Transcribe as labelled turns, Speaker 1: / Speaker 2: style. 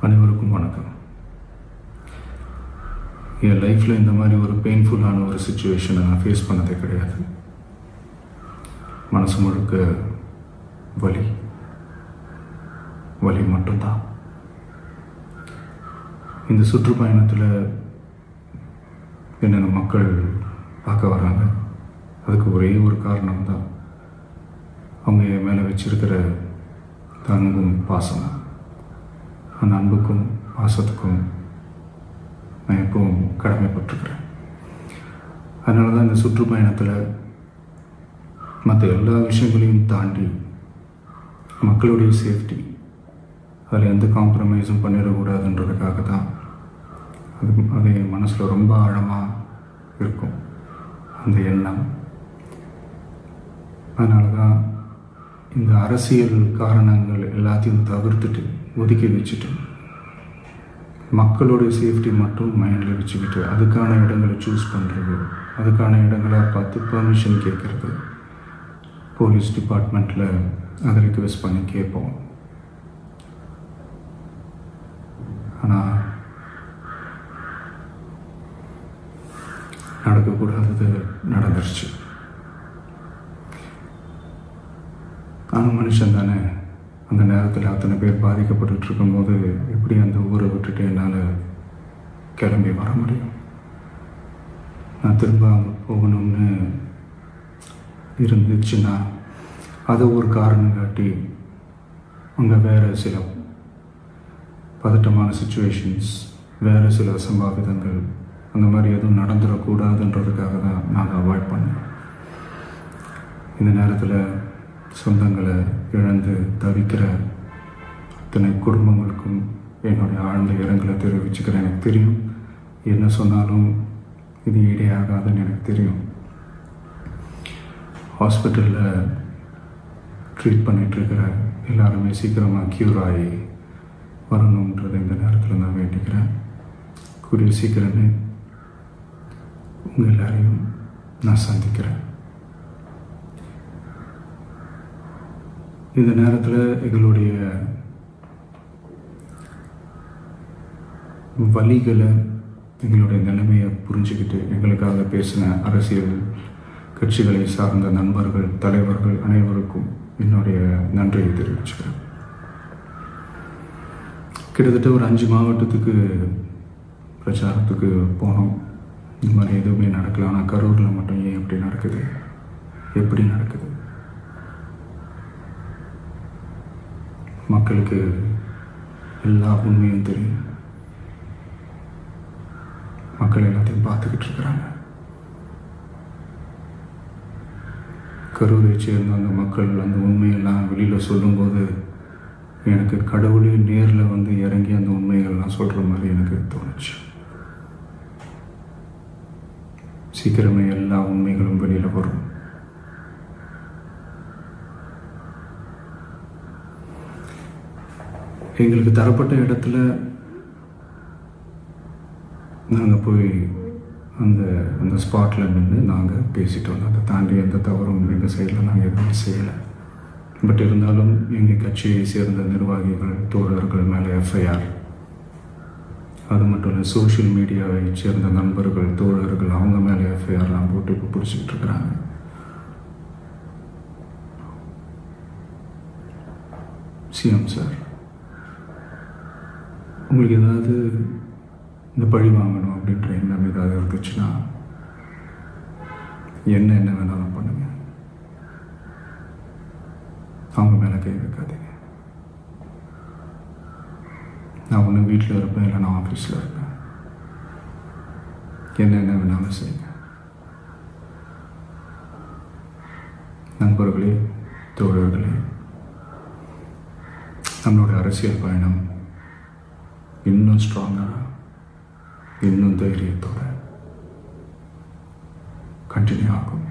Speaker 1: அனைவருக்கும் வணக்கம். என் லைஃப்பில் இந்த மாதிரி ஒரு பெயின்ஃபுல்லான ஒரு சுச்சுவேஷனை நான் ஃபேஸ் பண்ணதே கிடையாது. மனசு முழுக்க வலி வலி மட்டும்தான். இந்த சுற்றுப்பயணத்தில் என்னென்ன மக்கள் பார்க்க வராங்க, அதுக்கு ஒரே ஒரு காரணம் தான், அவங்க என் மேலே வச்சிருக்கிற அன்பும் பாசம். அந்த அன்புக்கும் பாசத்துக்கும் நான் எப்பவும் கடமைப்பட்டிருக்கிறேன். அதனால தான் இந்த சுற்றுப்பயணத்தில் மற்ற எல்லா விஷயங்களையும் தாண்டி மக்களுடைய சேஃப்டி, அதில் எந்த காம்ப்ரமைஸும் பண்ணிடக்கூடாதுன்றதுக்காக தான் அது என் மனசில் ரொம்ப ஆழமாக இருக்கும் அந்த எண்ணம். அதனால தான் இந்த அரசியல் காரணங்கள் எல்லாத்தையும் தவிர்த்துட்டு ஒதுக்கி வச்சுட்டு மக்களோட சேஃப்டி மட்டும் மைண்டில் வச்சுக்கிட்டு அதுக்கான இடங்களை சூஸ் பண்ணுறது, அதுக்கான இடங்களை பார்த்து பெர்மிஷன் கேட்குறது, போலீஸ் டிபார்ட்மெண்ட்டில் அதை ரிக்வெஸ்ட் பண்ணி கேட்போம். ஆனால் நடக்கக்கூடாதது நடந்துருச்சு. நானும் மனுஷன் தானே. அந்த நேரத்தில் அத்தனை பேர் பாதிக்கப்பட்டு இருக்கும்போது எப்படி அந்த ஊரை விட்டுட்டு என்னால் கிளம்பி வர முடியும்? நான் திரும்ப அங்கே போகணும்னு இருந்துச்சுன்னா அதை ஒரு காரணம் காட்டி அங்கே வேறு சில பதட்டமான சுச்சுவேஷன்ஸ், வேறு சில சம்பாவிதங்கள் அந்த மாதிரி எதுவும் நடந்துடக்கூடாதுன்றதுக்காக தான் நான் அவாய்ட் பண்ணேன். இந்த நேரத்தில் சொந்தங்களை இழந்து தவிக்கிற அத்தனை குடும்பங்களுக்கும் என்னுடைய ஆழ்ந்த இரங்கலை தெரிவிச்சுக்கிறேன். எனக்கு தெரியும், என்ன சொன்னாலும் இது ஈடேயாகாதுன்னு எனக்கு தெரியும். ஹாஸ்பிட்டலில் ட்ரீட் பண்ணிகிட்ருக்கிற எல்லாருமே சீக்கிரமாக க்யூர் ஆகி வரணுன்றதை இந்த நேரத்தில் நான் வேண்டிக்கிறேன். கூடிய சீக்கிரமே உங்கள் எல்லாரையும் நான் சந்திக்கிறேன். இந்த நேரத்தில் எங்களுடைய வலிகளை, எங்களுடைய நிலைமையை புரிஞ்சுக்கிட்டு எங்களுக்காக பேசின அரசியல் கட்சிகளை சார்ந்த நண்பர்கள், தலைவர்கள் அனைவருக்கும் என்னுடைய நன்றியை தெரிவிச்சுக்கிறேன். கிட்டத்தட்ட ஒரு 5 மாவட்டத்துக்கு பிரச்சாரத்துக்கு போனோம். இந்த மாதிரி எதுவுமே நடக்கல. ஆனால் கரூரில் மட்டும் ஏன் எப்படி நடக்குது, எப்படி நடக்குது? மக்களுக்கு எல்லா உண்மையும் தெரியும். மக்கள் எல்லாத்தையும் பார்த்துக்கிட்டு இருக்கிறாங்க. கரூரை சேர்ந்த அந்த மக்கள் அந்த உண்மையெல்லாம் வெளியில் சொல்லும்போது எனக்கு கடவுளே நேரில் வந்து இறங்கி அந்த உண்மைகள்லாம் சொல்கிற மாதிரி எனக்கு தோணுச்சு. சீக்கிரமே எல்லா உண்மைகளும் வெளியில் வரும். எங்களுக்கு தரப்பட்ட இடத்துல நாங்கள் போய் அந்த ஸ்பாட்டில் நின்று நாங்கள் பேசிட்டு வந்தோம். அதை தாண்டி எந்த தவறும் எங்கள் சைடில் நாங்கள் எதுவுமே செய்யலை. பட் இருந்தாலும் எங்கள் கட்சியை சேர்ந்த நிர்வாகிகள், தோழர்கள் மேலே எஃப்ஐஆர், அது மட்டும் இல்லை சோஷியல் மீடியாவை சேர்ந்த நண்பர்கள், தோழர்கள் அவங்க மேலே எஃப்ஐஆர்லாம் போட்டு இப்போ பிடிச்சிக்கிட்டு இருக்கிறாங்க. சிஎம் சார், உங்களுக்கு ஏதாவது இந்த பழி வாங்கணும் அப்படின்ற எண்ணம் ஏதாவது இருந்துச்சுன்னா என்ன வேணாலும் பண்ணுங்க. அவங்க மேலே கை வைக்காதீங்க. நான் ஒன்று வீட்டில் இருப்பேன், இல்லை நான் ஆஃபீஸில் இருப்பேன். என்ன வேணாலும் செய்யுங்க. நண்பர்களே, தோழர்களே, நம்மளோட அரசியல் பயணம் இன்னும் ஸ்ட்ராங்காக, இன்னும் தைரியத்தோட கண்டினியூ ஆகும்.